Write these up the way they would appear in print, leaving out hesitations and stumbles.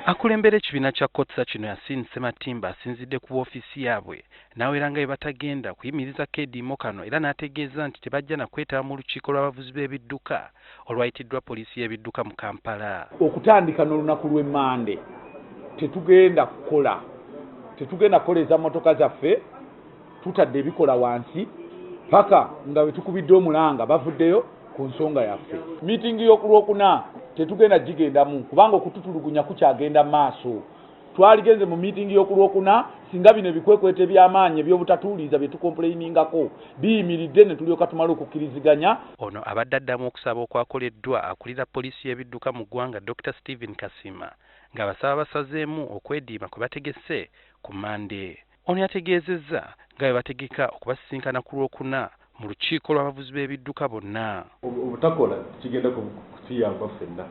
Akulembera ekibiina kya Kotsa kino Yasin Sematimba asinzidde ku woofiisi yaabwe n'aweera nga bwe batagenda kuyimiriza keediimo kano era n'ategeeza nti tebajja na kwetaba mu lukiiko lw'abavuzi b'ebidduka olwayitiddwa poliisi y'ebidduka mu Kampala. Okutandika n'olunaku lw'Emmande tetugenda kukoleza mmotoka zaffe tutadde ebikola wansi paka nga bwe tukubidde omulanga bavuddeyo ku nsonga yaffe. Miitingi y'okulwokuna tetugenda gigendamu kubanga okututulugunya kukyagenda maaso. Twaligenze mu miitingi y'okulwokuna singa bino ebikwekwete by'amaanyi eby'obutatuuliza bye tukompleiningako biyimiridde ne tulyoka tumala okukkiriziganya. Ono abadde addamu okusaba okwakoleddwa akulira poliisi y'ebidduka mu ggwanga Dr. Stephen Kasima ng'abasaba basazeemu okwediima kwe bategese ku Mande. Ono yategeezezza nga bwe bategeka okubasisinkana ku Lwokuna mu lukiiko lw'abavuzi b'ebidduka bonna. Obutakola kigenda kutuyamba ffenna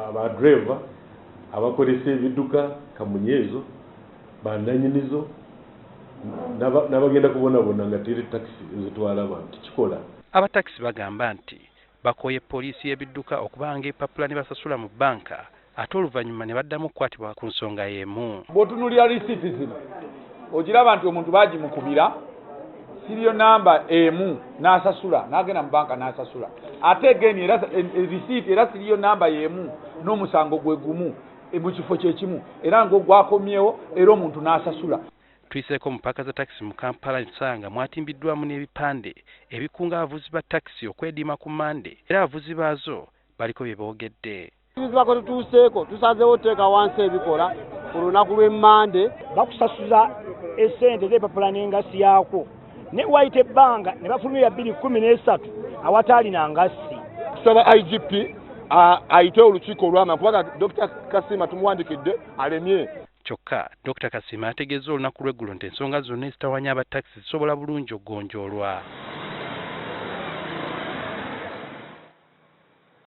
abadreva abakolesa ebidduka kamunyeezo bannannyinizo n'abagenda kubonabona nga teri takisi ezitwala abantu tikikola. Abatakisi bagamba nti bakooye poliisi y'ebidduka okubanga empapula ne basasula mu bbanka ate oluvannyuma ne baddamu okukwatibwa ku nsonga y'emu. Bw'otunuulira lisiiti zino ogiraba nti omuntu baagimukubira siriyo namba emu n'asasula n'agenda mu banka n'asasula ate egeni era risiiti era siriyo namba y'emu n'omusango gwe gumu mu kifo kye kimu era ng'ogwakomyewo era omuntu n'asasula. Tuyiseeko mu paaka za takisi mu Kampala nsanga mwatimbiddwamu n'ebipande ebikunga abavuzi ba takisi okwediima ku Mande era abavuzi baazo baliko bye boogedde. Ko tutuuseeko tusazeewo oteeka wansi ebikola ku lunaku lw'Emmande bakusasuza essente z'empapula n'engassi yaako ne wayita ebbanga ne bafulumira 2013 awataali na ngassi. Tusaba IGP ayite olukiiko olw'amaanyi kubanga Dr. Kasima tumuwandikidde alemye. Kyokka Dr. Kasima ategeeza olunaku lw'eggulo nti ensonga zonna ezitawanya abatakisi zisobola bulungi okugonjoolwa.